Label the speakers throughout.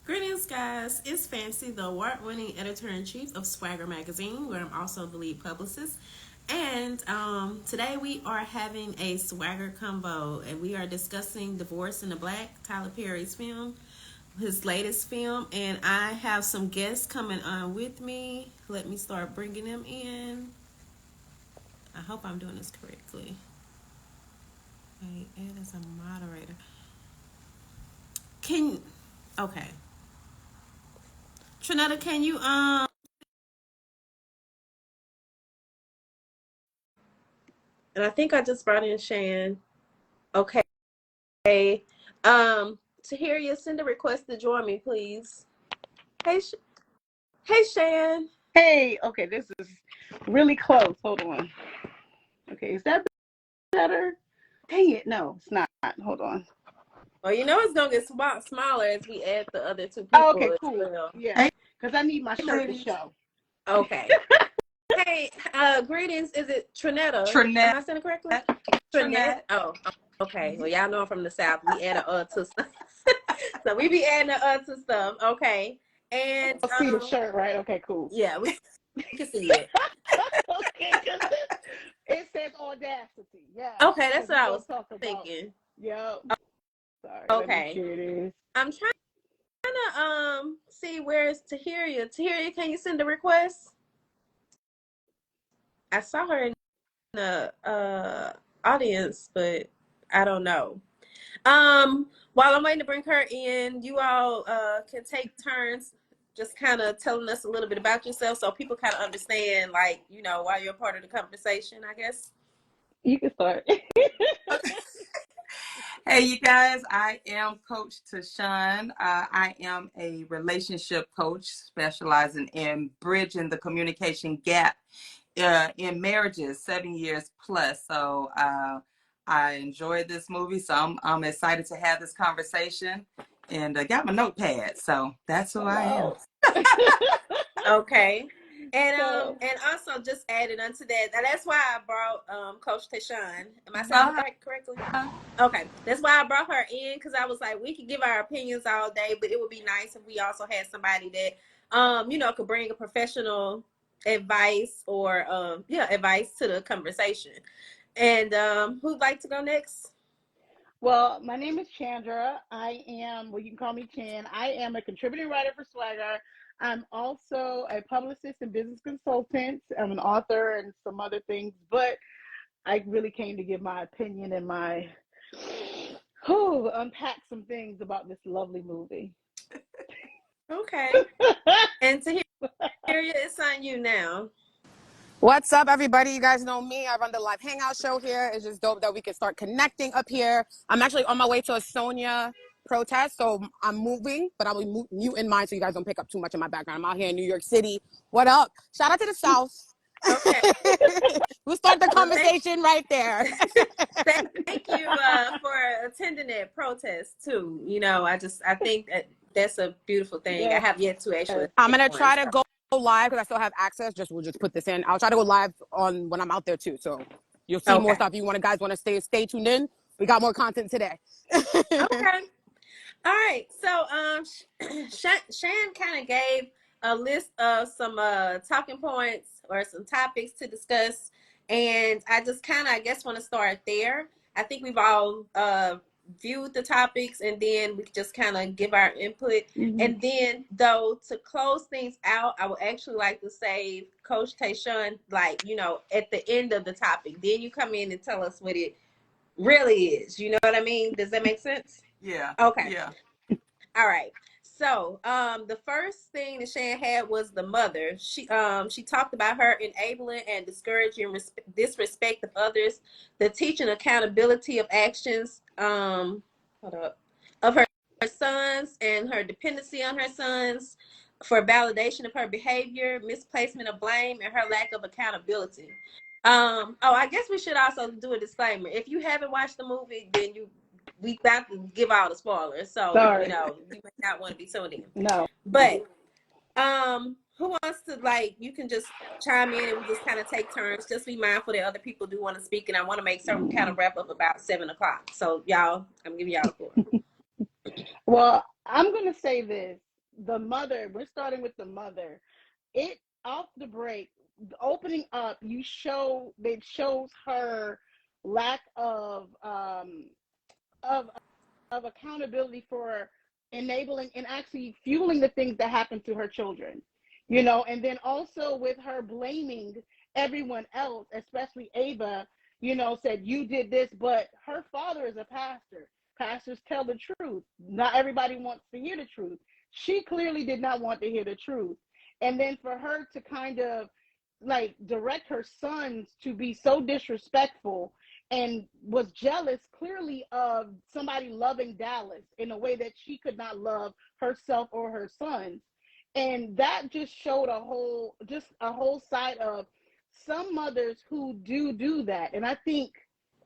Speaker 1: Greetings, guys. It's Fancy, the award-winning editor-in-chief of SwagHer Magazine, where I'm also the lead publicist. And today we are having a Swagger Convo, and we are discussing Divorce in the Black, Tyler Perry's film, his latest film. And I have some guests coming on with me. Let me start bringing them in. I hope I'm doing this correctly. Wait, add as a moderator. Can okay, Trinetta, can you And I think I just brought in Shan. Okay. Tahyira, send a request to join me, please. Hey, hey, Shan.
Speaker 2: Hey, okay, this is really close. Hold on. Okay, is that better? Dang it, no, it's not. Hold on.
Speaker 1: Well, you know it's gonna get smaller as we add the other two people.
Speaker 2: Oh, okay,
Speaker 1: as
Speaker 2: cool.
Speaker 1: well.
Speaker 2: Yeah, because I need my shirt to show.
Speaker 1: Okay. Hey, greetings. Is it Trinetta?
Speaker 3: Trinetta.
Speaker 1: Am I saying it correctly? Trinetta. Oh, okay. Well, y'all know I'm from the South. We add a to stuff. So we be adding a to stuff. Okay. And
Speaker 2: I'll see the shirt, right? Okay, cool.
Speaker 1: Yeah, we can see it.
Speaker 2: Okay, it says audacity. Yeah.
Speaker 1: Okay, that's what I was thinking.
Speaker 2: Yep. Sorry.
Speaker 1: Okay.
Speaker 2: Here it is.
Speaker 1: I'm trying to see where's Tahyira. Tahyira, can you send a request? I saw her in the audience, but I don't know. While I'm waiting to bring her in, you all can take turns just kind of telling us a little bit about yourself so people kind of understand, like, you know, why you're a part of the conversation, I guess.
Speaker 2: You can start.
Speaker 3: Hey, you guys, I am Coach Tashawn. I am a relationship coach specializing in bridging the communication gap in marriages, 7 years plus. So I enjoyed this movie, so I'm excited to have this conversation, and got my notepad. So that's who I am.
Speaker 1: Okay. And also just added onto that. That's why I brought Coach Tashawn. Am I saying that correctly? Okay. That's why I brought her in, because I was like, we could give our opinions all day, but it would be nice if we also had somebody that you know, could bring a professional advice or advice to the conversation. And who'd like to go next?
Speaker 2: Well, my name is Chandra. I am, well, you can call me Chan. I am a contributing writer for SwagHer. I'm also a publicist and business consultant. I'm an author and some other things, but I really came to give my opinion and my unpack some things about this lovely movie.
Speaker 1: Okay. And to hear it's on you now.
Speaker 4: What's up, everybody? You guys know me. I run the live hangout show here. It's just dope that we can start connecting up here. I'm actually on my way to a Sonia protest, so I'm moving, but I'll be mute in mind so you guys don't pick up too much in my background. I'm out here in New York City. What up? Shout out to the South.
Speaker 1: Okay.
Speaker 4: We'll start the conversation right there.
Speaker 1: Thank you for attending that protest too. You know, I think that's a beautiful thing. Yeah. I have yet to actually.
Speaker 4: I'm gonna try to go live because I still have access. We'll just put this in. I'll try to go live on when I'm out there too. So you'll see more stuff. You guys want to stay tuned in. We got more content today.
Speaker 1: Okay. All right. So Shan kind of gave a list of some talking points or some topics to discuss, and I just kind of, I guess, want to start there. I think we've all viewed the topics, and then we just kind of give our input. Mm-hmm. And then, though, to close things out, I would actually like to save Coach Tashawn, like, you know, at the end of the topic. Then you come in and tell us what it really is. You know what I mean? Does that make sense?
Speaker 3: Yeah.
Speaker 1: Okay.
Speaker 3: Yeah.
Speaker 1: All right. So, the first thing that Shan had was the mother. She talked about her enabling and discouraging disrespect of others, the teaching accountability of actions, of her sons and her dependency on her sons for validation of her behavior, misplacement of blame, and her lack of accountability. I guess we should also do a disclaimer. If you haven't watched the movie, then we got to give all the spoilers, so you know you may not want to be tuned in.
Speaker 2: No,
Speaker 1: but who wants to, like, you can just chime in and we just kind of take turns. Just be mindful that other people do want to speak, and I want to make certain kind of wrap up about 7:00. So y'all, I'm giving y'all the floor.
Speaker 2: Well, I'm gonna say this. the mother, we're starting with the mother. It off the break, opening up, it shows her lack of of accountability for enabling and actually fueling the things that happen to her children, and then also with her blaming everyone else, especially Ava, said you did this, but her father is a pastor. Pastors tell the truth. Not everybody wants to hear the truth. She clearly did not want to hear the truth. And then for her to kind of like direct her sons to be so disrespectful and was jealous clearly of somebody loving Dallas in a way that she could not love herself or her sons. And that just showed a whole side of some mothers who do that. And I think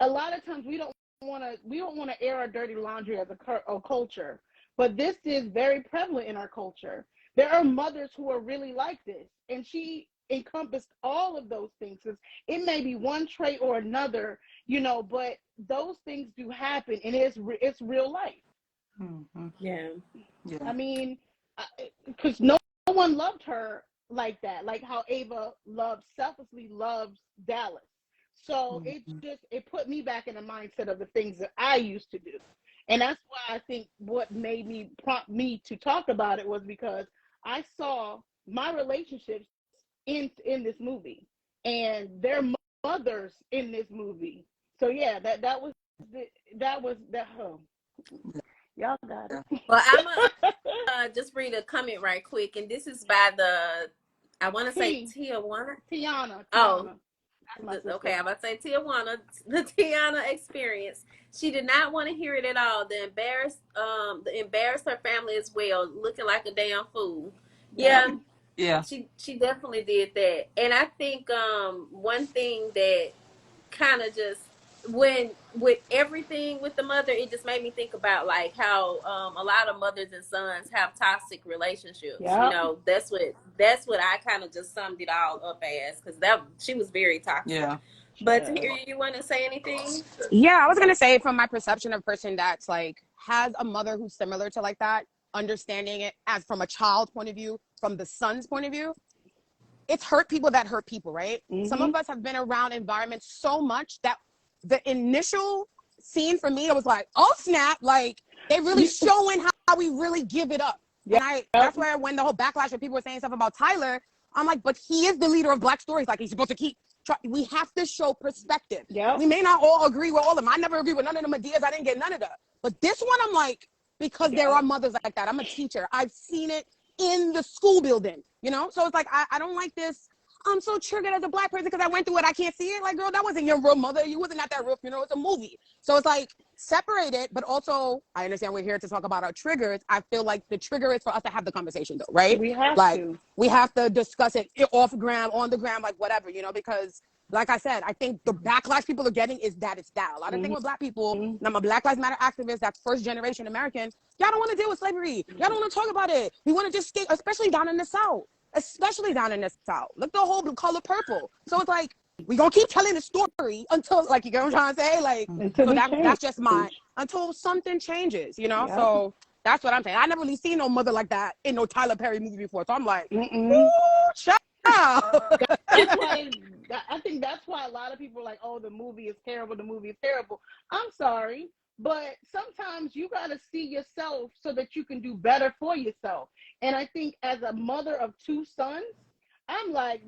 Speaker 2: a lot of times we don't want to air our dirty laundry as a culture, but this is very prevalent in our culture. There are mothers who are really like this, and she encompassed all of those things. It may be one trait or another, but those things do happen, and it's real life.
Speaker 3: Mm-hmm.
Speaker 1: Yeah.
Speaker 2: I mean, because no one loved her like that, like how Ava selflessly loves Dallas. So it put me back in the mindset of the things that I used to do. And that's why I think what made me prompt me to talk about it was because I saw my relationships in this movie and their mothers in this movie. So yeah, that was oh, y'all got it.
Speaker 1: Well, I'm gonna just read a comment right quick, and this is by I want to say
Speaker 2: Tiana.
Speaker 1: Oh,
Speaker 2: okay.
Speaker 1: I'm about to say Tijuana, the Tiana experience. She did not want to hear it at all. The embarrassed her family as well, looking like a damn fool. Yeah.
Speaker 3: Yeah.
Speaker 1: She definitely did that. And I think one thing that kind of just with everything with the mother, it just made me think about like how a lot of mothers and sons have toxic relationships.
Speaker 2: Yep.
Speaker 1: That's what I kind of just summed it all up as, because she was very toxic.
Speaker 3: Yeah.
Speaker 1: But Tahyira, you want to say anything?
Speaker 4: Yeah, I was gonna say from my perception of a person that's like has a mother who's similar to like that, understanding it as from a child's point of view, from the son's point of view, it's hurt people that hurt people, right? Mm-hmm. Some of us have been around environments so much that the initial scene for me, it was like, oh snap, like they really showing how we really give it up. Yep. And that's where when the whole backlash of people were saying stuff about Tyler, I'm like, but he is the leader of Black stories. Like he's supposed to keep, we have to show perspective. Yep. We may not all agree with all of them. I never agree with none of them ideas. I didn't get none of that. But this one, I'm like, because there are mothers like that. I'm a teacher. I've seen it in the school building, So it's like, I don't like this. I'm so triggered as a Black person because I went through it. I can't see it. Like, girl, that wasn't your real mother. You wasn't at that real funeral. It's a movie. So it's like, separate it. But also, I understand we're here to talk about our triggers. I feel like the trigger is for us to have the conversation, though, right?
Speaker 2: We have
Speaker 4: to discuss it off gram, on the gram, like whatever, because like I said, I think the backlash people are getting is that it's that. A lot of things with Black people, and I'm a Black Lives Matter activist, that's first generation American, y'all don't want to deal with slavery. Y'all don't want to talk about it. We want to just skate, especially down in the South. Look, the whole color purple. So it's like, we gonna keep telling the story until, like, you get what I'm trying to say? Like, so that's just until something changes, Yep. So that's what I'm saying. I never really seen no mother like that in no Tyler Perry movie before. So I'm like, ooh, child.
Speaker 2: I think that's why a lot of people are like, oh, the movie is terrible. I'm sorry, but sometimes you got to see yourself so that you can do better for yourself. And I think as a mother of two sons, I'm like,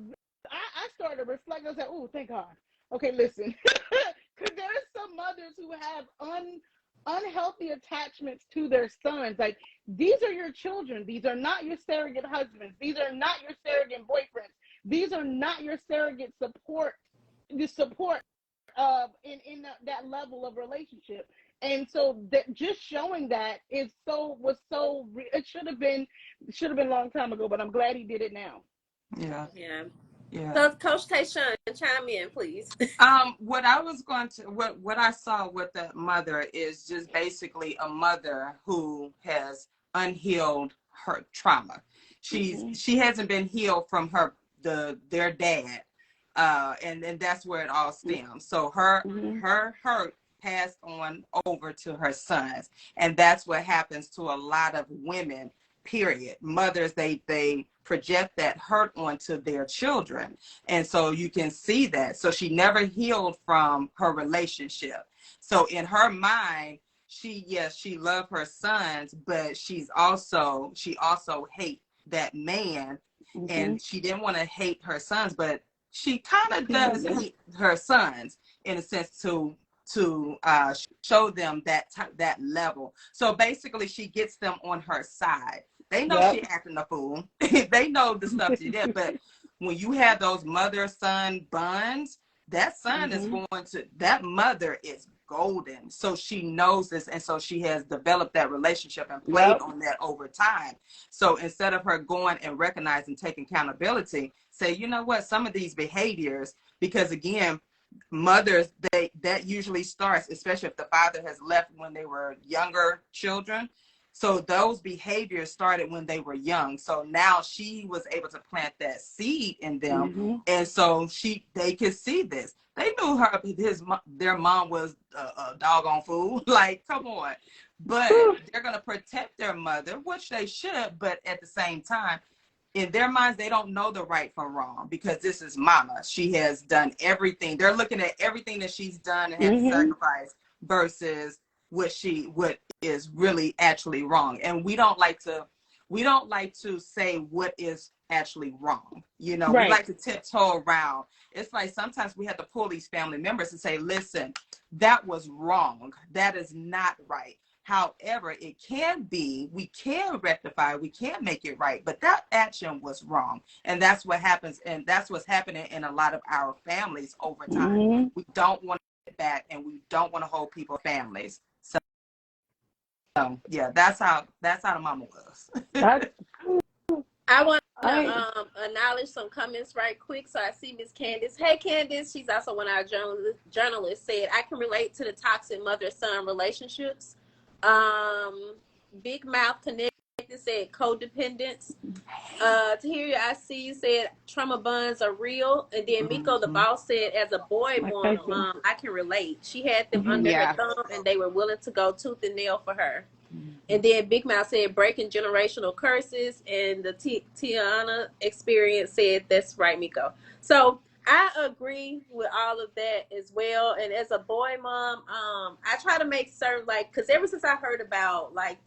Speaker 2: I started to reflect. I was like, oh, thank God. Okay, listen, because there are some mothers who have unhealthy attachments to their sons. Like, these are your children. These are not your surrogate husbands. These are not your surrogate boyfriends. These are not your surrogate support. The support in that level of relationship. And so that just showing that it should have been a long time ago, but I'm glad he did it now.
Speaker 1: Yeah. So Coach Tayshawn, chime in, please.
Speaker 3: What I saw with the mother is just basically a mother who has unhealed her trauma. She hasn't been healed from their dad. And that's where it all stems. So her hurt passed on over to her sons. And that's what happens to a lot of women period. Mothers, they project that hurt onto their children. And so you can see that. So she never healed from her relationship. So in her mind, she loved her sons, but she also hate that man. And she didn't want to hate her sons, but she kind of does hate her sons in a sense to show them that level. So basically she gets them on her side. They know she acting a fool. They know the stuff she did, but when you have those mother-son bonds, that son is going to, that mother is golden. So she knows this, and so she has developed that relationship and played on that over time. So instead of her going and recognizing, taking accountability, say, you know what, some of these behaviors, because again, mothers, that usually starts, especially if the father has left when they were younger children. So those behaviors started when they were young. So now she was able to plant that seed in them. And so they could see this. They knew their mom was a doggone fool. Like, come on. But they're going to protect their mother, which they should. But at the same time, in their minds, they don't know the right from wrong, because this is mama. She has done everything. They're looking at everything that she's done and had to sacrifice versus what is really actually wrong. And we don't like to say what is actually wrong. You know, we like to tiptoe around. It's like sometimes we have to pull these family members and say, listen, that was wrong. That is not right. However, we can rectify, we can make it right, but that action was wrong. And that's what happens. And that's what's happening in a lot of our families over time. We don't want to get back, and we don't want to hold people families. So yeah, that's how the mama was.
Speaker 1: I want to acknowledge some comments right quick. So I see Miss Candace. Hey, Candace. She's also one of our journalists. Said, I can relate to the toxic mother-son relationships. Big Mouth Connected said codependence. Tahyira, I see you, said trauma bonds are real. And then Miko the boss said, as a boy mom, I can relate. She had them under her thumb, and they were willing to go tooth and nail for her. And then Big Mouth said breaking generational curses, and the Tiana experience said, that's right, Miko. So I agree with all of that as well. And as a boy mom, I try to make certain, like, because ever since I heard about like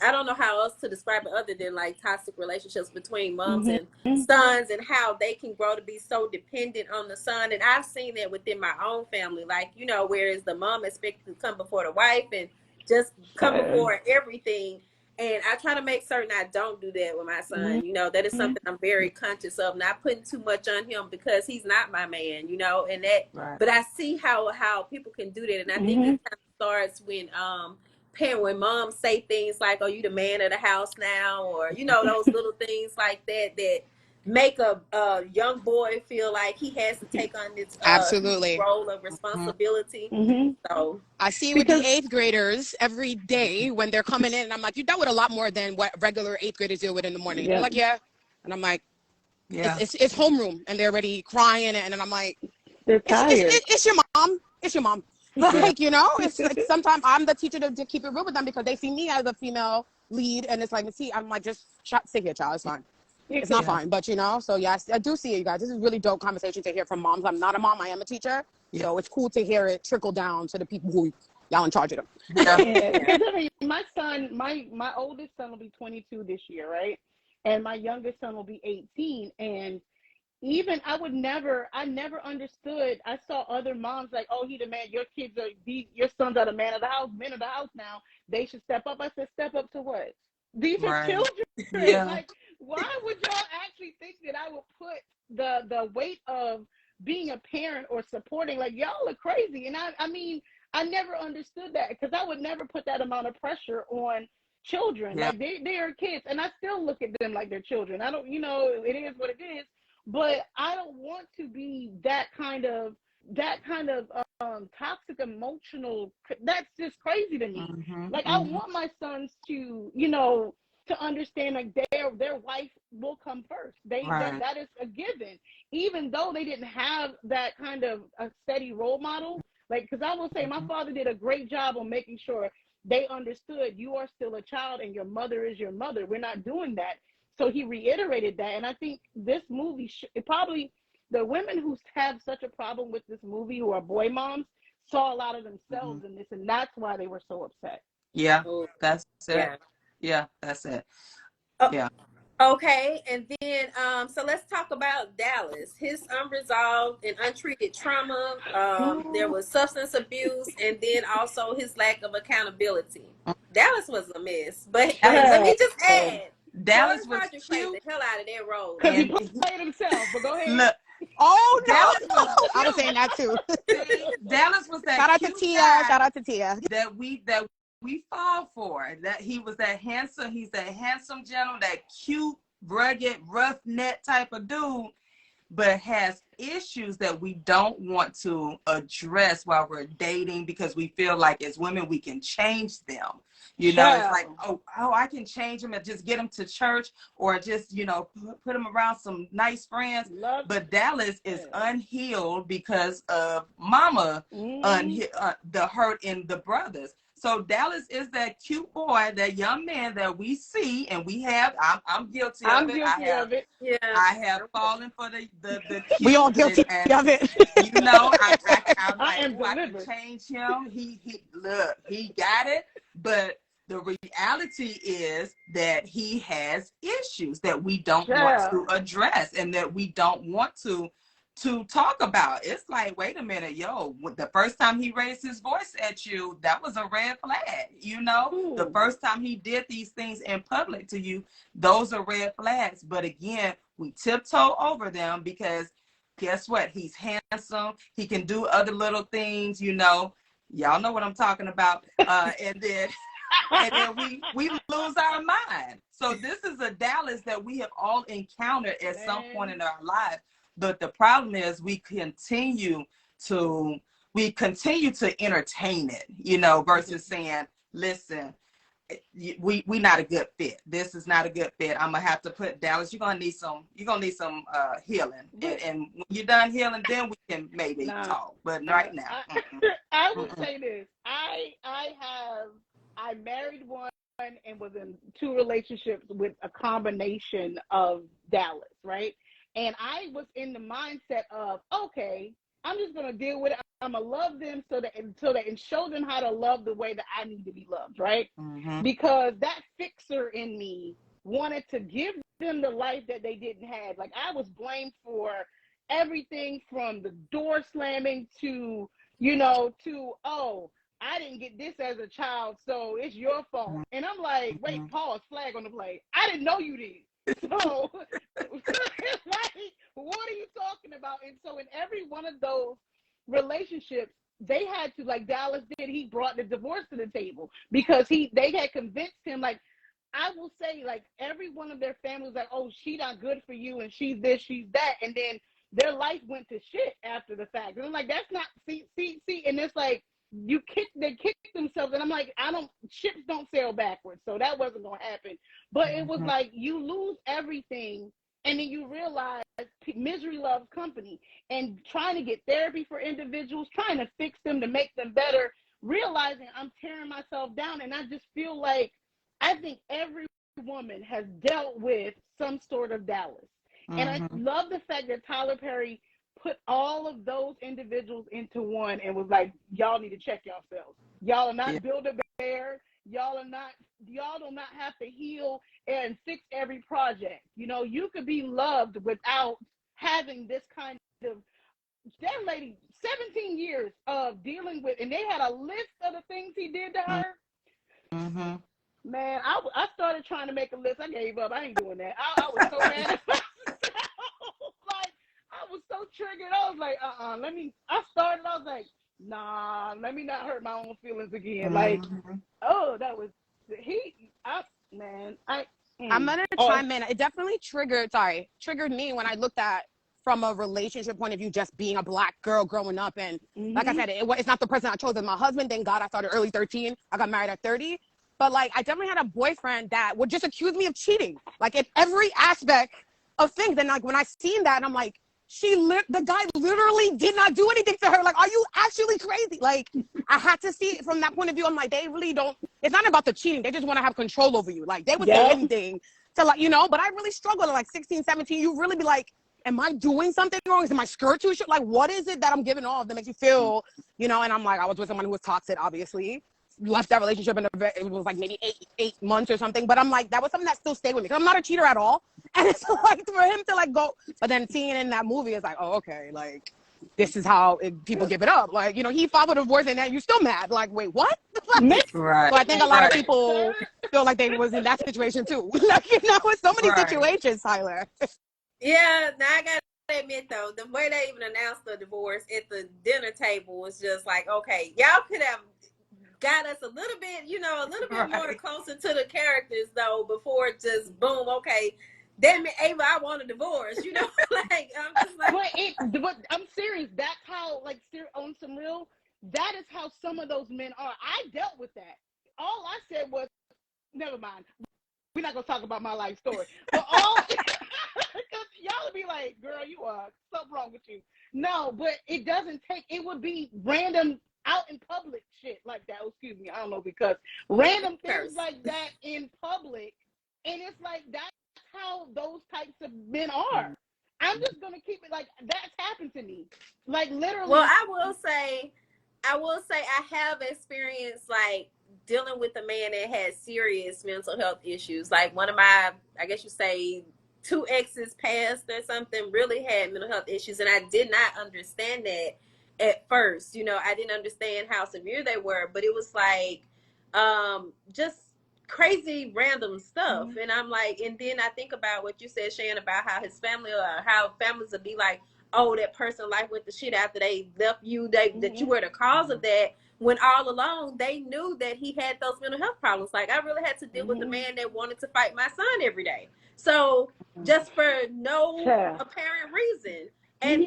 Speaker 1: I don't know how else to describe it other than like toxic relationships between moms and sons, and how they can grow to be so dependent on the son. And I've seen that within my own family, like, you know, whereas the mom expected to come before the wife and just come before everything. And I try to make certain I don't do that with my son. You know, that is something I'm very conscious of, not putting too much on him, because he's not my man, you know, and that, but I see how people can do that. And I think it kind of starts when moms say things like, oh, you the man of the house now, or, you know, those little things like that make a young boy feel like he has to take on this role of responsibility. So
Speaker 4: I see with the 8th graders every day when they're coming in, and I'm like, you dealt with a lot more than what regular 8th graders deal with in the morning. They're like, and I'm like, it's homeroom, and they're already crying, and then I'm like,
Speaker 2: they're tired.
Speaker 4: It's your mom. Like, you know, it's like sometimes I'm the teacher to keep it real with them, because they see me as a female lead, and it's like, see, I'm like, just sit here, child. It's fine. It's not fine, but you know. So yes, I do see it, you guys. This is really dope conversation to hear from moms. I'm not a mom. I am a teacher, so it's cool to hear it trickle down to the people who y'all in charge of them.
Speaker 2: My son, my oldest son will be 22 this year, right? And my youngest son will be 18, and even I never understood. I saw other moms like, oh, he the man. Your sons are the man of the house, men of the house now. They should step up. I said, step up to what? These are children. Like, why would y'all actually think that I would put the weight of being a parent or supporting? Like, y'all are crazy. And I mean, I never understood that, because I would never put that amount of pressure on children. Like, they are kids, and I still look at them like they're children. I don't, you know, it is what it is. But I don't want to be that kind of toxic emotional. That's just crazy to me. Like, I want my sons to, you know, to understand, like, their wife will come first. That is a given, even though they didn't have that kind of a steady role model. Like, because I will say my father did a great job on making sure they understood you are still a child and your mother is your mother. We're not doing that. So he reiterated that. And I think this movie, probably the women who have such a problem with this movie, who are boy moms, saw a lot of themselves in this. And that's why they were so upset.
Speaker 3: Yeah,
Speaker 1: Oh,
Speaker 3: that's it.
Speaker 1: yeah.
Speaker 3: Yeah, that's it.
Speaker 1: Oh,
Speaker 3: Yeah.
Speaker 1: okay, and then so let's talk about Dallas. His unresolved and untreated trauma. There was substance abuse, and then also his lack of accountability. Dallas was a mess. But let me just add,
Speaker 3: Dallas
Speaker 1: Corey
Speaker 3: was
Speaker 1: Rogers played
Speaker 3: cute.
Speaker 1: the hell out of that role.
Speaker 2: Because he
Speaker 3: And
Speaker 2: played himself. But go ahead.
Speaker 3: look,
Speaker 4: Oh no,
Speaker 3: Dallas was cute.
Speaker 4: I was saying that too.
Speaker 3: See, Dallas was that
Speaker 4: Shout out to
Speaker 3: cute
Speaker 4: Tia.
Speaker 3: guy
Speaker 4: Shout out to Tia.
Speaker 3: that we fall for. That he was that handsome. He's that handsome gentleman, that cute, rugged, roughneck type of dude, but has issues that we don't want to address while we're dating because we feel like as women we can change them. You know, it's like, oh, I can change them and just get them to church or just, you know, put them around some nice friends. But Dallas is unhealed because of mama, the hurt in the brothers. So Dallas is that cute boy, that young man that we see, and we have. I'm guilty of it.
Speaker 1: Yeah,
Speaker 3: I have fallen for the cute.
Speaker 4: We all guilty of it.
Speaker 3: You know, I'm like, I can
Speaker 2: delivered.
Speaker 3: change him. He look, he got it. But the reality is that he has issues that we don't want to address and that we don't want to talk about. It's like, wait a minute, yo, the first time he raised his voice at you, that was a red flag. You know, the first time he did these things in public to you, those are red flags. But again, we tiptoe over them because guess what? He's handsome. He can do other little things, you know. Y'all know what I'm talking about. And then we lose our mind. So this is a Dallas that we have all encountered at some point in our life. But the problem is we continue to entertain it, you know, versus saying, listen, we not a good fit. This is not a good fit. I'm gonna have to put Dallas. You're gonna need some healing, and when you're done healing, then we can maybe talk. But right now,
Speaker 2: I will say this: I married one and was in 2 relationships with a combination of Dallas, right? And I was in the mindset of, okay, I'm just gonna deal with it. I'm gonna love them so that and show them how to love the way that I need to be loved, right? Because that fixer in me wanted to give them the life that they didn't have. Like I was blamed for everything from the door slamming to, you know, to I didn't get this as a child, so it's your fault. And I'm like, wait, pause, flag on the play. I didn't know you did. So, like, what are you talking about? And so in every one of those relationships, they had to, like Dallas did, he brought the divorce to the table because they had convinced him, like, I will say, like, every one of their families, like, oh, she not good for you, and she's this, she's that, and then their life went to shit after the fact. And I'm like, that's not, see, and it's like, they kicked themselves, and I'm like, ships don't sail backwards, so that wasn't gonna happen. But it was like you lose everything, and then you realize misery loves company, and trying to get therapy for individuals, trying to fix them to make them better, realizing I'm tearing myself down. And I just feel like I think every woman has dealt with some sort of Dallas. And I love the fact that Tyler Perry put all of those individuals into one and was like, y'all need to check yourselves. Y'all are not Build-A-Bear. Y'all do not have to heal and fix every project. You know, you could be loved without having this kind of, that lady, 17 years of dealing with, and they had a list of the things he did to her. Man, I started trying to make a list. I gave up. I ain't doing that. I was so mad at myself. Like, I was so triggered. I was like, I was like, nah, let me not hurt my own feelings again. Like, that was,
Speaker 4: I'm gonna chime in. It definitely triggered me when I looked at from a relationship point of view, just being a Black girl growing up. And like I said, it's not the person I chose as my husband. Thank God I started early 13. I got married at 30. But like, I definitely had a boyfriend that would just accuse me of cheating, like in every aspect of things. And like, when I seen that, and I'm like, the guy literally did not do anything to her. Like, are you actually crazy? Like, I had to see it from that point of view. I'm like, they really don't, it's not about the cheating. They just want to have control over you. Like, they would say anything to, like, you know, but I really struggled at like 16, 17. You really be like, am I doing something wrong? Is my skirt too short? Like, what is it that I'm giving off that makes you feel, you know? And I'm like, I was with someone who was toxic, obviously. Left that relationship in it was like maybe eight months or something. But I'm like, that was something that still stayed with me. Because I'm not a cheater at all. And it's like for him to like go, but then seeing it in that movie is like, oh, okay, like this is how people give it up. Like, you know, he filed for divorce and then you're still mad. Like, wait, what? Like,
Speaker 3: Right.
Speaker 4: so I think a lot of people feel like they was in that situation too. Like, you know, in so many situations, Tyler.
Speaker 1: Yeah, now I gotta admit though, the way they even announced the divorce at the dinner table was just like, okay, y'all could have got us a little bit, you know, a little bit more closer to the characters though before just boom, okay, damn it, Ava, I want a divorce, you know. Like I'm just like,
Speaker 2: but I'm serious. That's how, like, on some real, that is how some of those men are. I dealt with that. All I said was, never mind. We're not gonna talk about my life story. But all because y'all would be like, girl, you are something wrong with you. No, but it doesn't take, it would be random out in public shit like that. Oh, excuse me, I don't know, because random things like that in public, and it's like that's how those types of men are. I'm just gonna keep it like that's happened to me, like literally.
Speaker 1: Well, I will say I have experienced like dealing with a man that had serious mental health issues. Like one of my, I guess you say, 2 exes past or something really had mental health issues, and I did not understand that at first. You know, I didn't understand how severe they were, but it was like just crazy random stuff. And I'm like, and then I think about what you said, Shan, about how his family or how families would be like, oh, that person life went to shit after they left you, that you were the cause of that, when all along they knew that he had those mental health problems. Like I really had to deal with a man that wanted to fight my son every day. So just for no apparent reason. And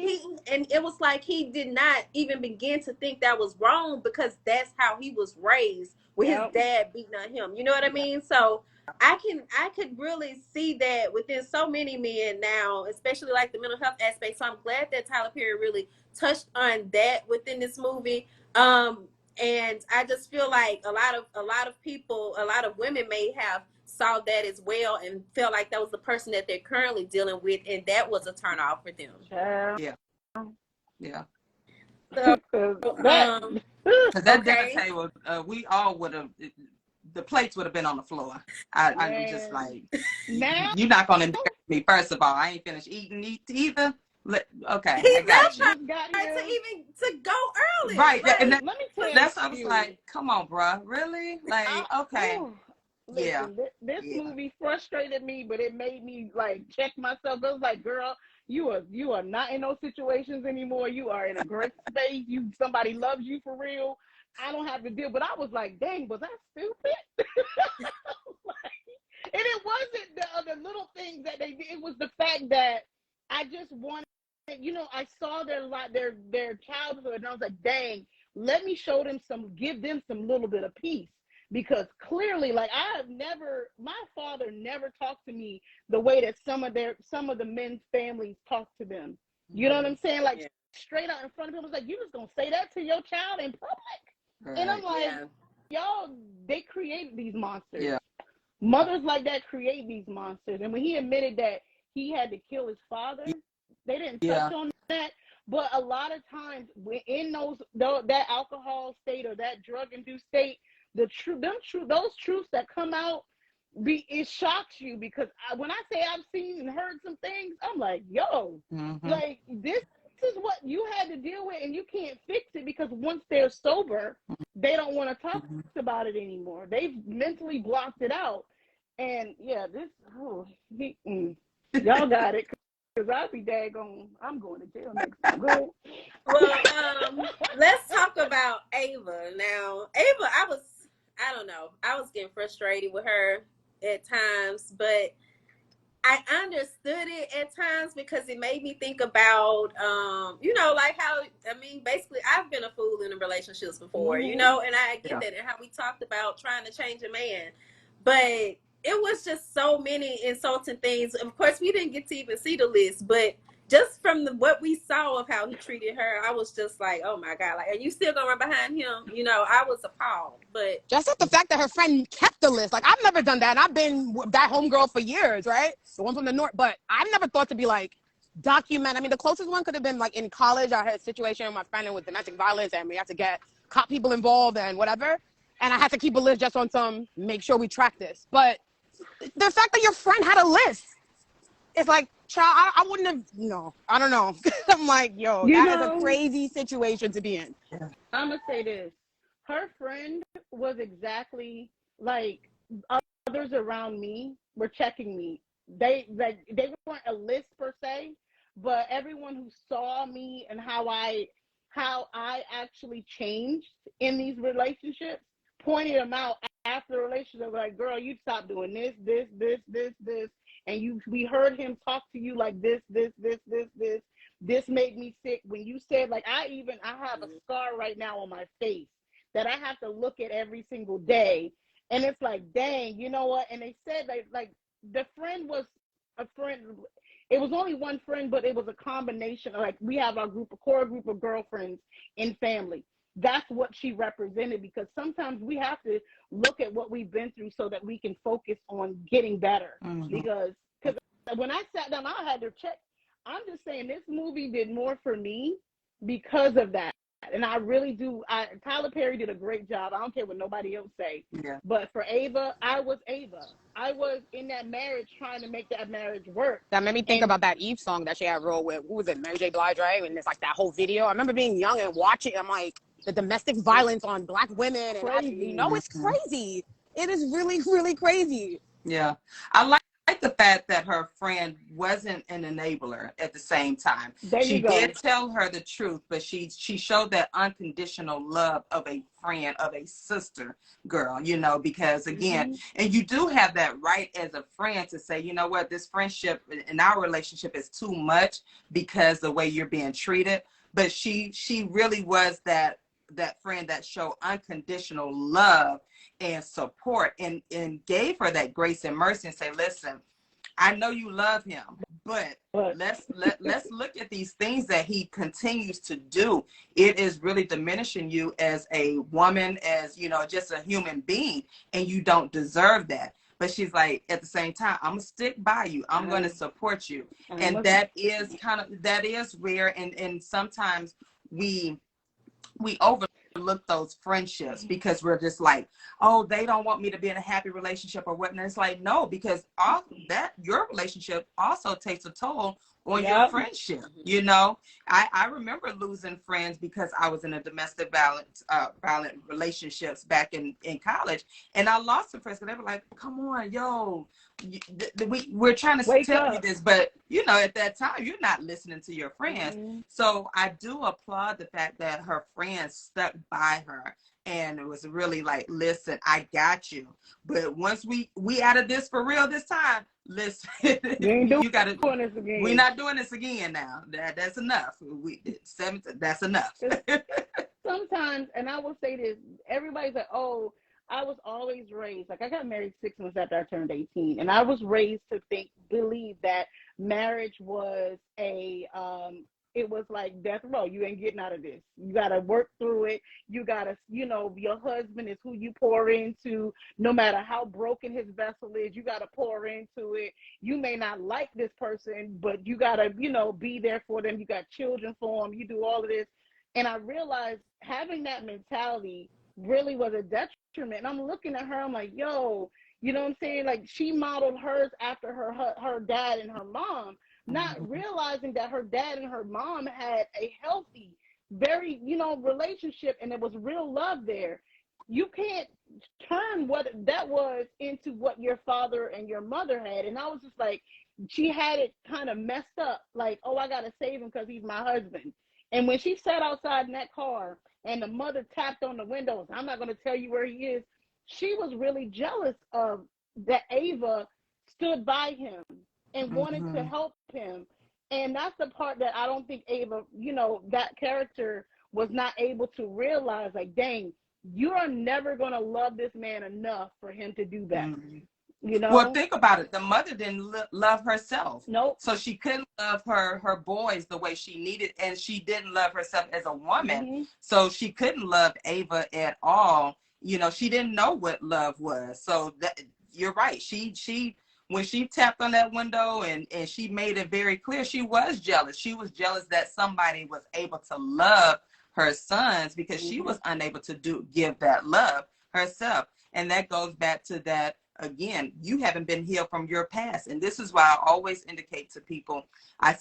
Speaker 1: and it was like he did not even begin to think that was wrong because that's how he was raised, with his dad beating on him. You know what I mean? So I could really see that within so many men now, especially like the mental health aspect. So I'm glad that Tyler Perry really touched on that within this movie. And I just feel like a lot of people, a lot of women may have saw that as well and felt like that was the person that they're currently dealing with, and that was a turn off for them.
Speaker 3: Yeah.
Speaker 1: So,
Speaker 3: because that dinner table, we all would have, the plates would have been on the floor. I'm just like, you're not gonna embarrass me. First of all, I ain't finished eating either. Okay, I got you.
Speaker 1: To go early,
Speaker 3: right?
Speaker 1: Like,
Speaker 3: And
Speaker 2: let me tell
Speaker 3: that's I was like, come on, bruh, really? Like, okay.
Speaker 2: Listen, this movie frustrated me, but it made me like check myself. I was like, girl, you are not in those situations anymore. You are in a great space. Somebody loves you for real. I don't have to deal. But I was like, dang, was I stupid? And it wasn't the little things that they did. It was the fact that I just wanted, you know, I saw their childhood, and I was like, dang, let me give them some little bit of peace. Because clearly, like my father never talked to me the way that some of the men's families talk to them. You know what I'm saying? Like straight out in front of him, was like, you just gonna say that to your child in public? Right. And I'm like, y'all, they created these monsters. Yeah. Mothers like that create these monsters. And when he admitted that he had to kill his father, they didn't touch on that. But a lot of times, in that alcohol state or that drug-induced state, those truths that come out, it shocks you, because when I say I've seen and heard some things, I'm like, yo, like this is what you had to deal with, and you can't fix it, because once they're sober, they don't want to talk about it anymore. They've mentally blocked it out. And y'all got it. Because I'll be daggone, I'm going to jail next time. Go ahead.
Speaker 1: Well, let's talk about Ava now. Ava, I don't know. I was getting frustrated with her at times, but I understood it at times because it made me think about, you know, like how, I mean, basically I've been a fool in relationships before, you know, and I get that, and how we talked about trying to change a man, but it was just so many insulting things. Of course, we didn't get to even see the list, but just from what we saw of how he treated her, I was just like, oh my God, like, are you still gonna run behind him? You know, I was appalled. But
Speaker 4: Just the fact that her friend kept the list. Like, I've never done that. And I've been that homegirl for years, right? The one from the north. But I've never thought to be like, document. I mean, the closest one could have been like in college. I had a situation with my friend with domestic violence, and we had to get cop people involved and whatever. And I had to keep a list just on some, make sure we track this. But the fact that your friend had a list, it's like, child, I wouldn't have, no, I don't know. I'm like, yo,
Speaker 2: You
Speaker 4: that is a
Speaker 2: know,
Speaker 4: crazy situation to be in.
Speaker 2: I'm gonna say this. Her friend was exactly like others around me were checking me. They weren't a list per se, but everyone who saw me and how I actually changed in these relationships pointed them out after the relationship. Like, girl, you stop doing this, and we heard him talk to you like this. This made me sick when you said, like, I have a scar right now on my face that I have to look at every single day. And it's like, dang, you know what? And they said like the friend was a friend. It was only one friend, but it was a combination of, like, we have our core group of girlfriends in family. That's what she represented, because sometimes we have to look at what we've been through so that we can focus on getting better.
Speaker 3: Mm-hmm.
Speaker 2: Because when I sat down, I had to check. I'm just saying this movie did more for me because of that. And I really do. Tyler Perry did a great job. I don't care what nobody else say.
Speaker 3: Yeah.
Speaker 2: But for Ava, I was Ava. I was in that marriage trying to make that marriage work.
Speaker 4: That made me think about that Eve song that she had wrote with, who was it, Mary J. Blige, right? And it's like that whole video. I remember being young and watching. I'm like, the domestic violence on Black women. And it's crazy. It is really, really crazy.
Speaker 3: Yeah. I like the fact that her friend wasn't an enabler at the same time. She did tell her the truth, but she showed that unconditional love of a friend, of a sister girl, you know, because again, and you do have that right as a friend to say, you know what, this friendship in our relationship is too much because the way you're being treated. But she really was that friend that showed unconditional love and support, and gave her that grace and mercy and say, listen, I know you love him, but let's look at these things that he continues to do. It is really diminishing you as a woman, as, you know, just a human being, and you don't deserve that. But she's like, at the same time, I'm gonna stick by you. I'm gonna support you. And that is rare. And sometimes we overlook those friendships because we're just like, oh, they don't want me to be in a happy relationship or whatnot. It's like, no, because all that, your relationship also takes a toll on your friendship. You know, I remember losing friends because I was in a domestic violent relationships back in college, and I lost some friends because they were like, come on, yo, we're trying to tell you this, but you know, at that time you're not listening to your friends. So I do applaud the fact that her friends stuck by her, and it was really like, listen, I got you, but once we out of this for real this time, listen, you gotta, we're not doing this again now. That's enough. That's enough.
Speaker 2: Sometimes, and I will say this, everybody's like, oh, I was always raised, like, I got married 6 months after I turned 18, and I was raised to believe that marriage was it was like death row. You ain't getting out of this. You got to work through it. You got to, you know, your husband is who you pour into, no matter how broken his vessel is. You got to pour into it. You may not like this person, but you got to, you know, be there for them. You got children for them. You do all of this. And I realized having that mentality really was a detriment. And I'm looking at her, I'm like, yo, you know what I'm saying? Like, she modeled hers after her dad and her mom, not realizing that her dad and her mom had a healthy, very, you know, relationship, and there was real love there. You can't turn what that was into what your father and your mother had. And I was just like, she had it kind of messed up, like, oh, I gotta save him because he's my husband. And when she sat outside in that car and the mother tapped on the windows, I'm not going to tell you where he is, she was really jealous of that Ava stood by him and wanted to help him. And that's the part that I don't think Ava, you know, that character was not able to realize, like, dang, you are never going to love this man enough for him to do that. you
Speaker 3: Well,
Speaker 2: know?
Speaker 3: think about it. The mother didn't love herself.
Speaker 2: Nope.
Speaker 3: So she couldn't love her boys the way she needed, and she didn't love herself as a woman.
Speaker 2: Mm-hmm.
Speaker 3: So she couldn't love Ava at all. You know, she didn't know what love was. So that, you're right. She when she tapped on that window and she made it very clear, she was jealous. She was jealous that somebody was able to love her sons because she was unable to give that love herself. And that goes back to that. Again, you haven't been healed from your past. And this is why I always indicate to people, I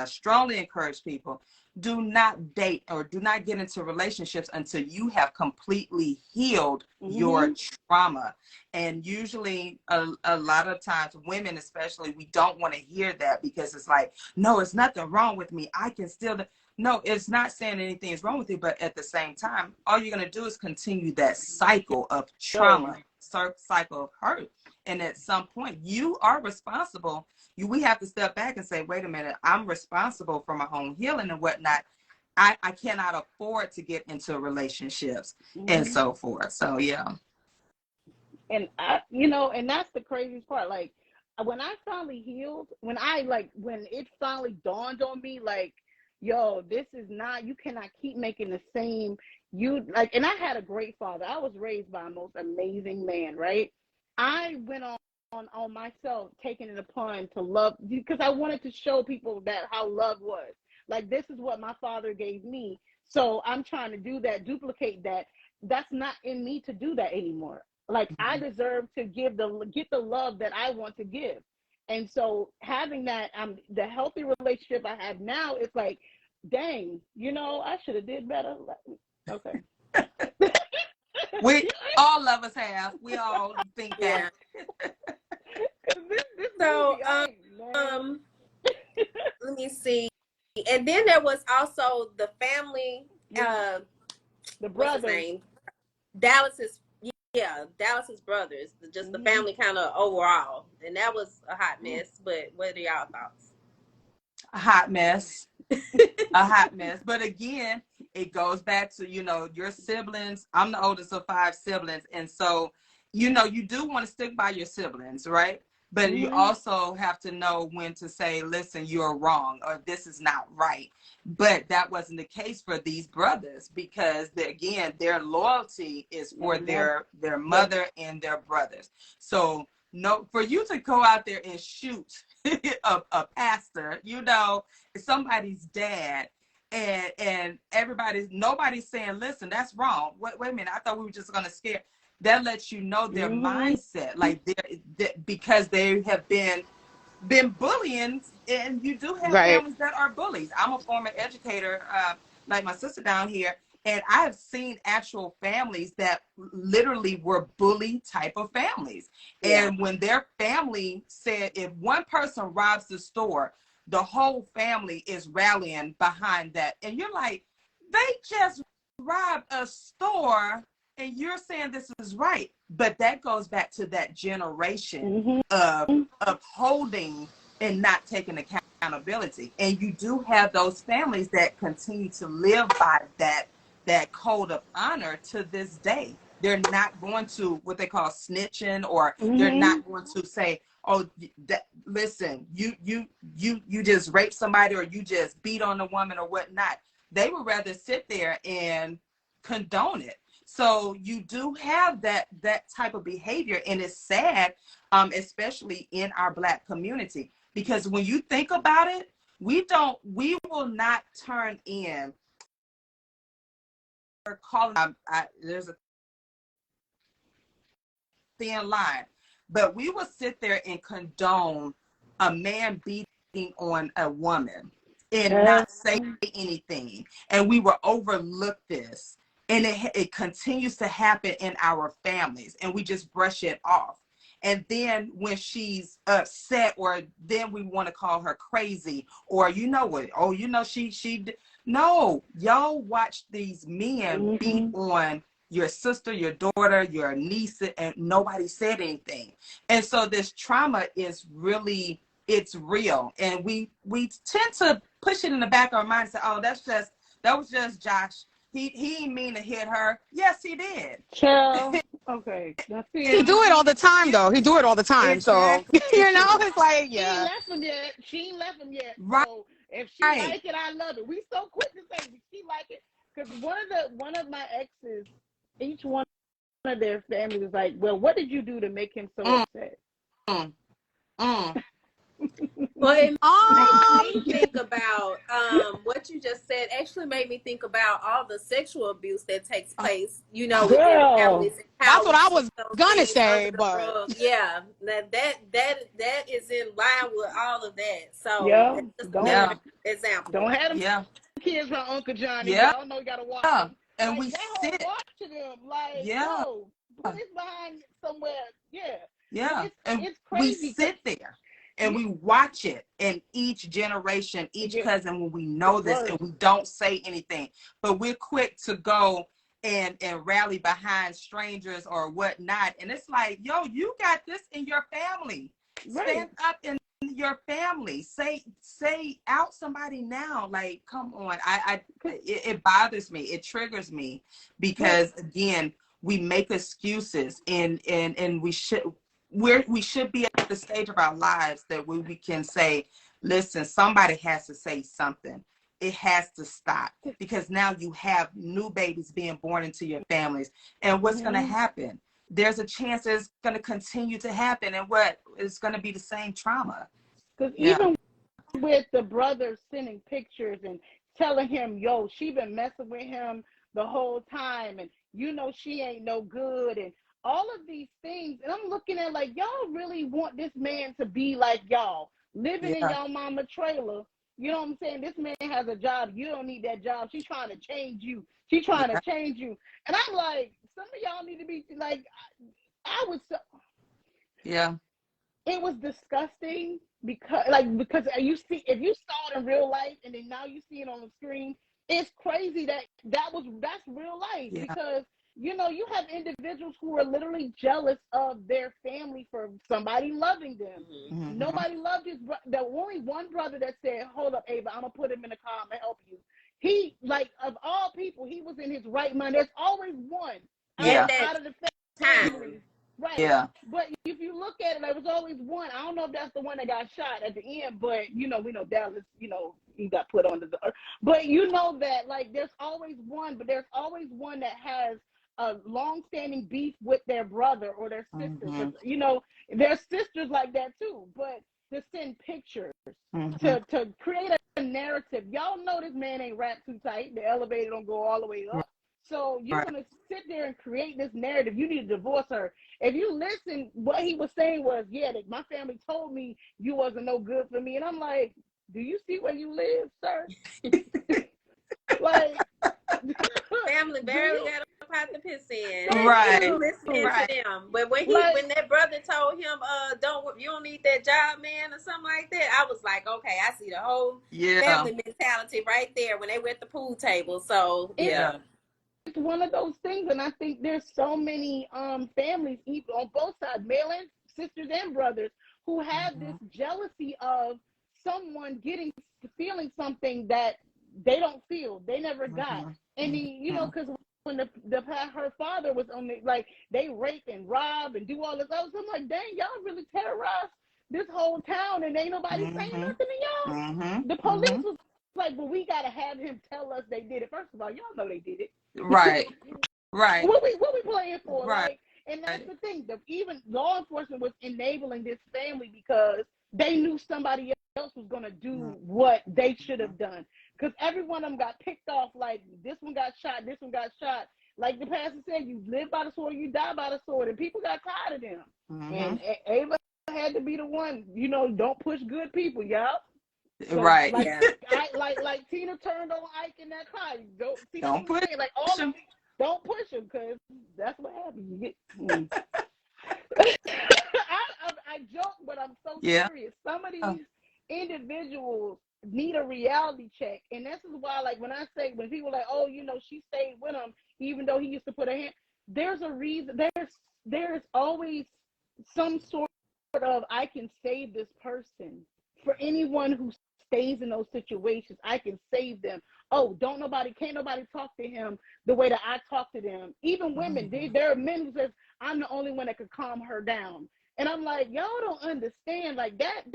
Speaker 3: strongly encourage people, do not date or do not get into relationships until you have completely healed your trauma. And usually a lot of times, women especially, we don't want to hear that because it's like, no, it's nothing wrong with me. I can still... No, it's not saying anything is wrong with you, but at the same time, all you're going to do is continue that cycle of trauma, cycle of hurt. And at some point, you are responsible. We have to step back and say, wait a minute, I'm responsible for my own healing and whatnot. I cannot afford to get into relationships and so forth. So, yeah.
Speaker 2: And and that's the craziest part. Like, when I finally healed, when it finally dawned on me, like, yo, this is not, you cannot keep making the same, and I had a great father. I was raised by a most amazing man, right? I went on myself, taking it upon to love, because I wanted to show people that how love was. Like, this is what my father gave me. So I'm trying to do that, duplicate that. That's not in me to do that anymore. Like, I deserve to get the love that I want to give. And so having that, the healthy relationship I have now, it's like, dang, I should have did better. Okay.
Speaker 3: We all of us have. We all think that.
Speaker 1: So, let me see. And then there was also the family.
Speaker 2: The brothers.
Speaker 1: What's his name? Dallas's brothers. Just the family kind of overall, and that was a hot mess. But what are y'all thoughts?
Speaker 3: A hot mess. A hot mess. But again, it goes back to, your siblings. I'm the oldest of 5 siblings. And so, you do want to stick by your siblings, right? But you also have to know when to say, listen, you're wrong, or this is not right. But that wasn't the case for these brothers, because again, their loyalty is for their mother and their brothers. So no, for you to go out there and shoot a pastor, somebody's dad, and nobody's saying, listen, that's wrong. Wait a minute, I thought we were just gonna scare. That lets you know their mindset, like because they have been bullying, and you do have families that are bullies. I'm a former educator, like my sister down here, and I have seen actual families that literally were bully type of families. Yeah. And when their family said, if one person robs the store, the whole family is rallying behind that. And you're like, they just robbed a store, and you're saying this is right. But that goes back to that generation of holding and not taking accountability. And you do have those families that continue to live by that code of honor to this day. They're not going to what they call snitching, or they're not going to say, oh, listen, you just raped somebody, or you just beat on a woman or whatnot. They would rather sit there and condone it. So you do have that type of behavior, and it's sad, especially in our Black community, because when you think about it, we will not turn in. There's a thin line, but we will sit there and condone a man beating on a woman and not say anything, and we will overlook this. And it continues to happen in our families, and we just brush it off. And then when she's upset, or then we want to call her crazy, or no, y'all watch these men beat on your sister, your daughter, your niece, and nobody said anything. And so this trauma is really, it's real. And we tend to push it in the back of our mind and say, oh, that was just Josh. he didn't mean to hit her. Yes, he did.
Speaker 2: Chill. Okay. Now see,
Speaker 4: He do it all the time, though. He do it all the time.
Speaker 3: Exactly.
Speaker 4: So, you know, it's like,
Speaker 2: she ain't
Speaker 4: yeah.
Speaker 2: left him yet. She ain't left him yet.
Speaker 3: Right.
Speaker 2: So if she like it, I love it. We so quick to say she like it because one of my exes, each one of their families was like, well, what did you do to make him so upset?
Speaker 1: Well, it made me think about what you just said. Actually, made me think about all the sexual abuse that takes place, you know, within families. And how
Speaker 4: that's what I was gonna say, but
Speaker 1: yeah, that is in line with all of that. So
Speaker 2: Yeah,
Speaker 1: that's another example.
Speaker 2: Don't have them kids from Uncle Johnny.
Speaker 3: Yeah.
Speaker 2: Y'all know you gotta watch them.
Speaker 3: And
Speaker 2: like,
Speaker 3: we sit
Speaker 2: watching them like, yo, put this behind somewhere. Yeah. It's crazy.
Speaker 3: We sit there and we watch it in each generation, each cousin, when we know this and we don't say anything, but we're quick to go and rally behind strangers or whatnot. And it's like, yo, you got this in your family. Stand up in your family. Say out somebody now. Like, come on. It bothers me. It triggers me because again, we make excuses and we should be at the stage of our lives that we can say, listen, somebody has to say something. It has to stop because now you have new babies being born into your families. And what's going to happen? There's a chance it's going to continue to happen. And what is going to be the same trauma?
Speaker 2: Because even with the brother sending pictures and telling him, yo, she been messing with him the whole time. And, you know, she ain't no good. And all of these things. And I'm looking at like, y'all really want this man to be like y'all, living in y'all mama trailer. You know what I'm saying? This man has a job. You don't need that job. She's trying to change you. She's trying to change you. And I'm like, some of y'all need to be like, I was so...
Speaker 3: Yeah.
Speaker 2: It was disgusting because you see, if you saw it in real life and then now you see it on the screen, it's crazy that's real life because you know, you have individuals who are literally jealous of their family for somebody loving them. Mm-hmm. Nobody loved his brother. There was only one brother that said, hold up, Ava, I'm going to put him in the car. I'm going to help you. He, like, of all people, he was in his right mind. There's always one out of the family. Right. Yeah. But if you look at it, there was always one. I don't know if that's the one that got shot at the end, but, you know, we know Dallas, you know, he got put on the earth. But you know that, like, there's always one, but there's always one that has a long-standing beef with their brother or their sister. Mm-hmm. You know, there's sisters like that too. But to send pictures, to create a narrative. Y'all know this man ain't wrapped too tight. The elevator don't go all the way up. So you're gonna sit there and create this narrative. You need to divorce her. If you listen, what he was saying was, my family told me you wasn't no good for me. And I'm like, do you see where you live, sir? Like,
Speaker 1: family barely got a pot to piss in.
Speaker 3: Right.
Speaker 1: Listening to them. But when when that brother told him, you don't need that job, man, or something like that, I was like, okay, I see the whole family mentality right there when they were at the pool table. So
Speaker 2: it's one of those things, and I think there's so many families, even on both sides, male and sisters and brothers, who have this jealousy of someone feeling something that they don't feel, they never got. And you know, because when her father was on the, like, they rape and rob and do all this other stuff, I'm like, dang, y'all really terrorized this whole town and ain't nobody saying nothing to y'all. The police was like, well, we gotta have him tell us they did it. First of all, y'all know they did it.
Speaker 3: Right. Right.
Speaker 2: What we playing for? Right. Like, and that's the thing. Even law enforcement was enabling this family because they knew somebody else was gonna do what they should have done. Because every one of them got picked off. Like, this one got shot, this one got shot. Like the pastor said, you live by the sword, you die by the sword. And people got tired of them. And Ava had to be the one. You know, don't push good people, y'all. So,
Speaker 3: right.
Speaker 2: Like, like Tina turned on Ike in that car. Don't push him. Like, all of don't push him, because that's what happens. You get. I joke, but I'm so serious. Some of these individuals need a reality check, and this is why, like, when people are like, oh, you know, she stayed with him even though he used to put her hand. There's a reason. There's always some sort of I can save this person for anyone who stays in those situations, I can save them. Oh, can't nobody talk to him the way that I talk to them. Even women, there are men who says, I'm the only one that could calm her down. And I'm like, y'all don't understand, like that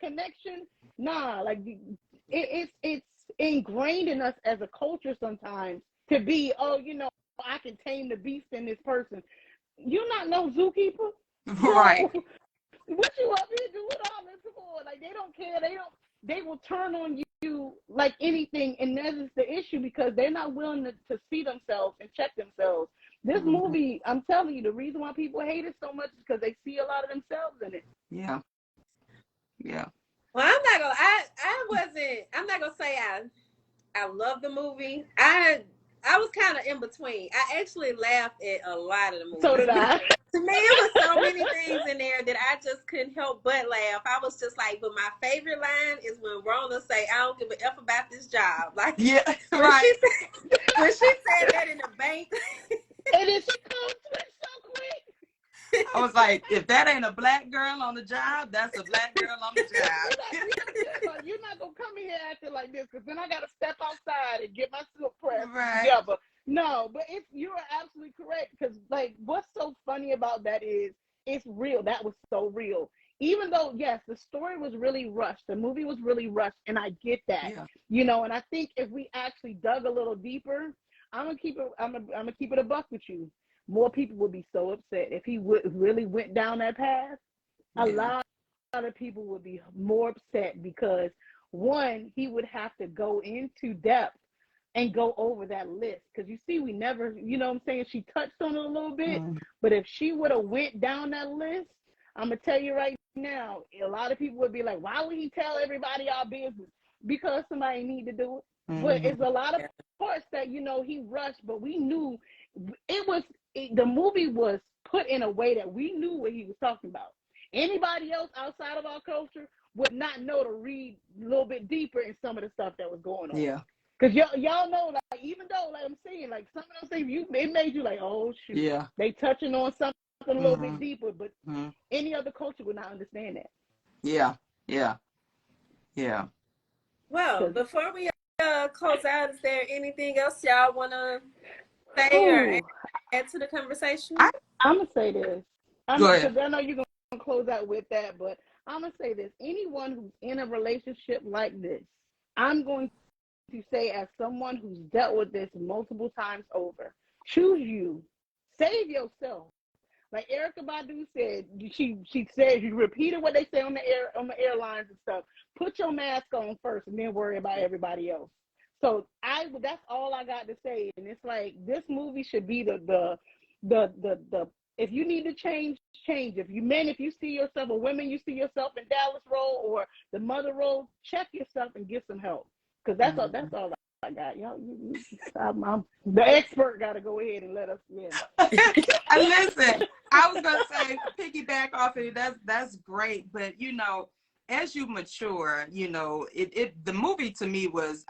Speaker 2: connection. Nah, like it's ingrained in us as a culture sometimes to be, oh, you know, I can tame the beast in this person. You're not no zookeeper.
Speaker 3: Right.
Speaker 2: So, what you up here doing all this for? Like, they don't care. They will turn on you like anything, and that is the issue, because they're not willing to see themselves and check themselves. This movie, I'm telling you, the reason why people hate it so much is because they see a lot of themselves in it.
Speaker 3: Yeah. Yeah.
Speaker 1: Well, I'm not gonna say I love the movie. I was kind of in between. I actually laughed at a lot of the movie.
Speaker 2: So did I.
Speaker 1: To me, it was so many things in there that I just couldn't help but laugh. I was just like, but my favorite line is when Rona say, "I don't give a f about this job." Like,
Speaker 3: yeah, right.
Speaker 1: When she said that in the bank,
Speaker 2: and then she comes switch so quick.
Speaker 3: I was like, if that ain't a black girl on the job, that's a black girl on the job.
Speaker 2: You're not gonna come in here acting like this, because then I gotta step outside and get my silk press
Speaker 3: right.
Speaker 2: together. No, but you are absolutely correct, because like what's so funny about that is it's real. That was so real. Even though, yes, the story was really rushed, the movie was really rushed, and I get that, you know. And I think if we actually dug a little deeper, I'm gonna keep it a buck with you. More people would be so upset if he really went down that path. A lot of people would be more upset because, one, he would have to go into depth and go over that list. Because you see, we never, you know what I'm saying? She touched on it a little bit, but if she would have went down that list, I'm going to tell you right now, a lot of people would be like, why would he tell everybody our business? Because somebody need to do it. But it's a lot of parts that, you know, he rushed, but we knew the movie was put in a way that we knew what he was talking about. Anybody else outside of our culture would not know to read a little bit deeper in some of the stuff that was going on.
Speaker 3: Yeah.
Speaker 2: Because y'all know, like, even though, like I'm saying, like some of those things, it made you like, oh, shoot.
Speaker 3: Yeah.
Speaker 2: They touching on something a little bit deeper, but any other culture would not understand that.
Speaker 3: Yeah. Yeah. Yeah.
Speaker 1: Well, before we close out, is there anything else y'all want to say or add to the conversation?
Speaker 2: I'm going to say this.
Speaker 3: Go ahead.
Speaker 2: Because I know you're going to close out with that, but I'm going to say this. Anyone who's in a relationship like this, I'm going to say, as someone who's dealt with this multiple times over, choose you. Save yourself. Like Erykah Badu said, she said, you repeated what they say on the airlines and stuff. Put your mask on first and then worry about everybody else. So that's all I got to say. And it's like, this movie should be the if you need to change. If you see yourself, or women, you see yourself in Dallas role or the mother role, check yourself and get some help. Because that's all I got. Y'all, the expert got to go ahead and let us in.
Speaker 3: Listen, I was gonna say, piggyback off of it. That's great, but you know, as you mature, you know, the movie to me was,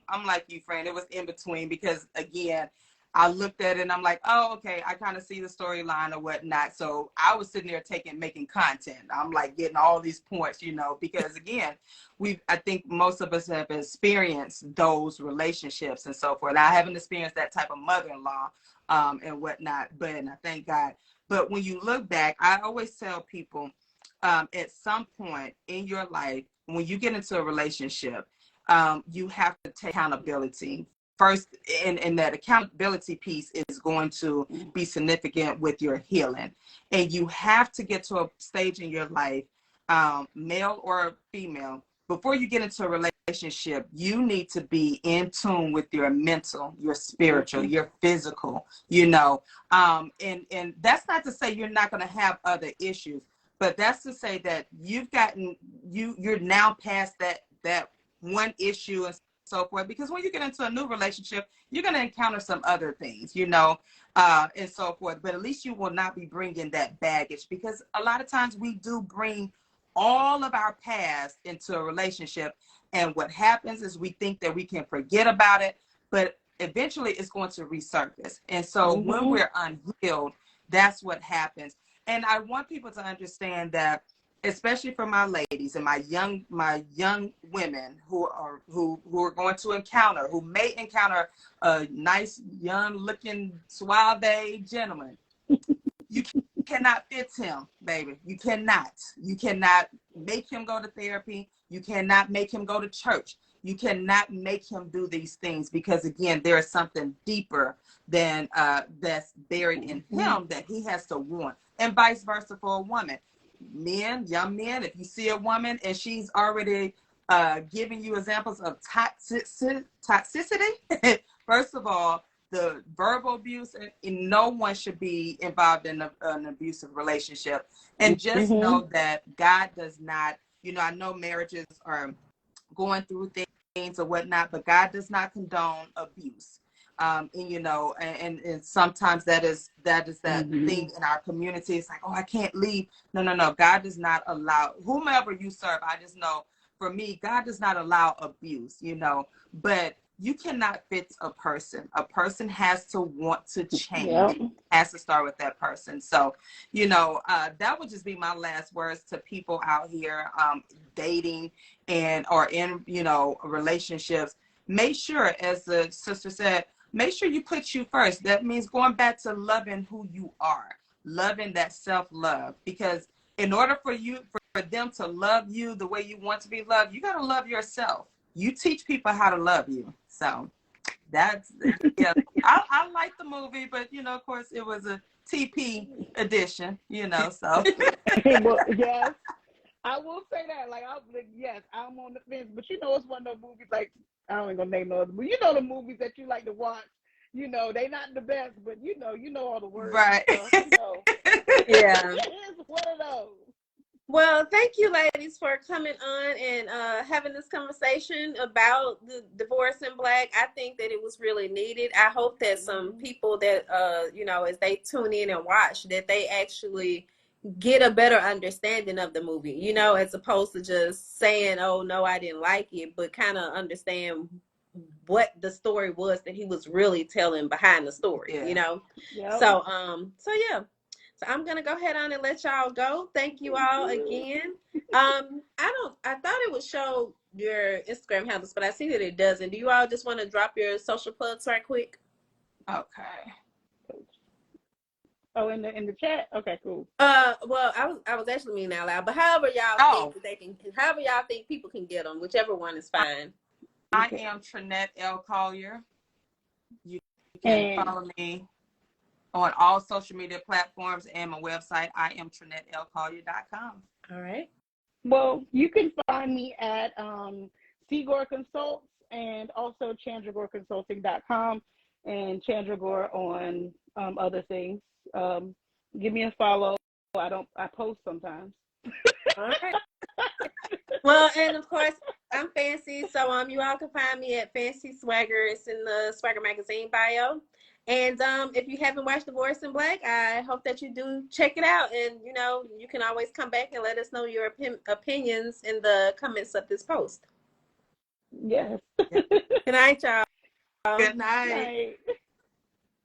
Speaker 3: I'm like you, Fran. It was in between, because again, I looked at it and I'm like, oh, okay, I kind of see the storyline or whatnot. So I was sitting there making content. I'm like getting all these points, you know, because again, I think most of us have experienced those relationships and so forth. I haven't experienced that type of mother-in-law and whatnot, but I thank God. But when you look back, I always tell people, at some point in your life, when you get into a relationship, you have to take accountability. First, and that accountability piece is going to be significant with your healing. And you have to get to a stage in your life, male or female, before you get into a relationship, you need to be in tune with your mental, your spiritual, your physical, you know. And that's not to say you're not going to have other issues, but that's to say that you're now past that one issue and so forth, because when you get into a new relationship, you're going to encounter some other things, you know, and so forth. But at least you will not be bringing that baggage, because a lot of times we do bring all of our past into a relationship. And what happens is we think that we can forget about it, but eventually it's going to resurface. And so when we're unhealed, that's what happens. And I want people to understand that especially for my ladies and my young women who are going to encounter, who may encounter a nice young looking suave gentleman. You cannot fix him, baby. You cannot make him go to therapy. You cannot make him go to church. You cannot make him do these things, because again, there is something deeper than that's buried in him that he has to want, and vice versa for a woman. Men, young men, if you see a woman and she's already giving you examples of toxicity, first of all, the verbal abuse, and no one should be involved in an abusive relationship. And just know that God does not, I know marriages are going through things or whatnot, but God does not condone abuse. And sometimes that is that thing in our community. It's like, oh, I can't leave. No. God does not allow, whomever you serve. I just know for me, God does not allow abuse, but you cannot fix a person. A person has to want to change. It has to start with that person. So, that would just be my last words to people out here dating or in, relationships. Make sure, as the sister said, make sure you put you first. That means going back to loving who you are, loving that self-love. Because in order for them to love you the way you want to be loved, you got to love yourself. You teach people how to love you. So that's, yeah. I like the movie, but, of course, it was a TP edition, so.
Speaker 2: Well, yes. I will say that, yes, I'm on the fence, but it's one of those movies, like, I ain't gonna name no other, but the movies that you like to watch, they not the best, but you know all the words,
Speaker 3: right?
Speaker 2: And stuff,
Speaker 1: Yeah,
Speaker 2: it's one of those.
Speaker 1: Well, thank you, ladies, for coming on and having this conversation about the divorce in Black. I think that it was really needed. I hope that some people that as they tune in and watch, that they actually get a better understanding of the movie, as opposed to just saying, oh no, I didn't like it, but kind of understand what the story was that he was really telling behind the story.
Speaker 2: Yep.
Speaker 1: So yeah, so I'm gonna go ahead on and let y'all go. Thank you all again. I thought it would show your Instagram handles, but I see that it doesn't. Do you all just want to drop your social plugs right quick?
Speaker 3: Okay.
Speaker 2: Oh, in the chat. Okay, cool.
Speaker 1: Well, I was actually meaning out loud, but however y'all think people can get them, whichever one is fine.
Speaker 3: I am Trinetta Collier. You can follow me on all social media platforms and my website, IamTrinettaLCollier.com.
Speaker 1: All right.
Speaker 2: Well, you can find me at Gore Consults and also ChandraGoreConsulting.com and Chandra Gore on other things. Give me a follow. I post sometimes.
Speaker 1: All right. Well, and of course, I'm Fancy, so you all can find me at Fancy SwagHer. It's in the SwagHer Magazine bio. And if you haven't watched Divorce in Black, I hope that you do check it out. And you can always come back and let us know your opinions in the comments of this post.
Speaker 2: Yes.
Speaker 1: Good night, y'all.
Speaker 3: Good night.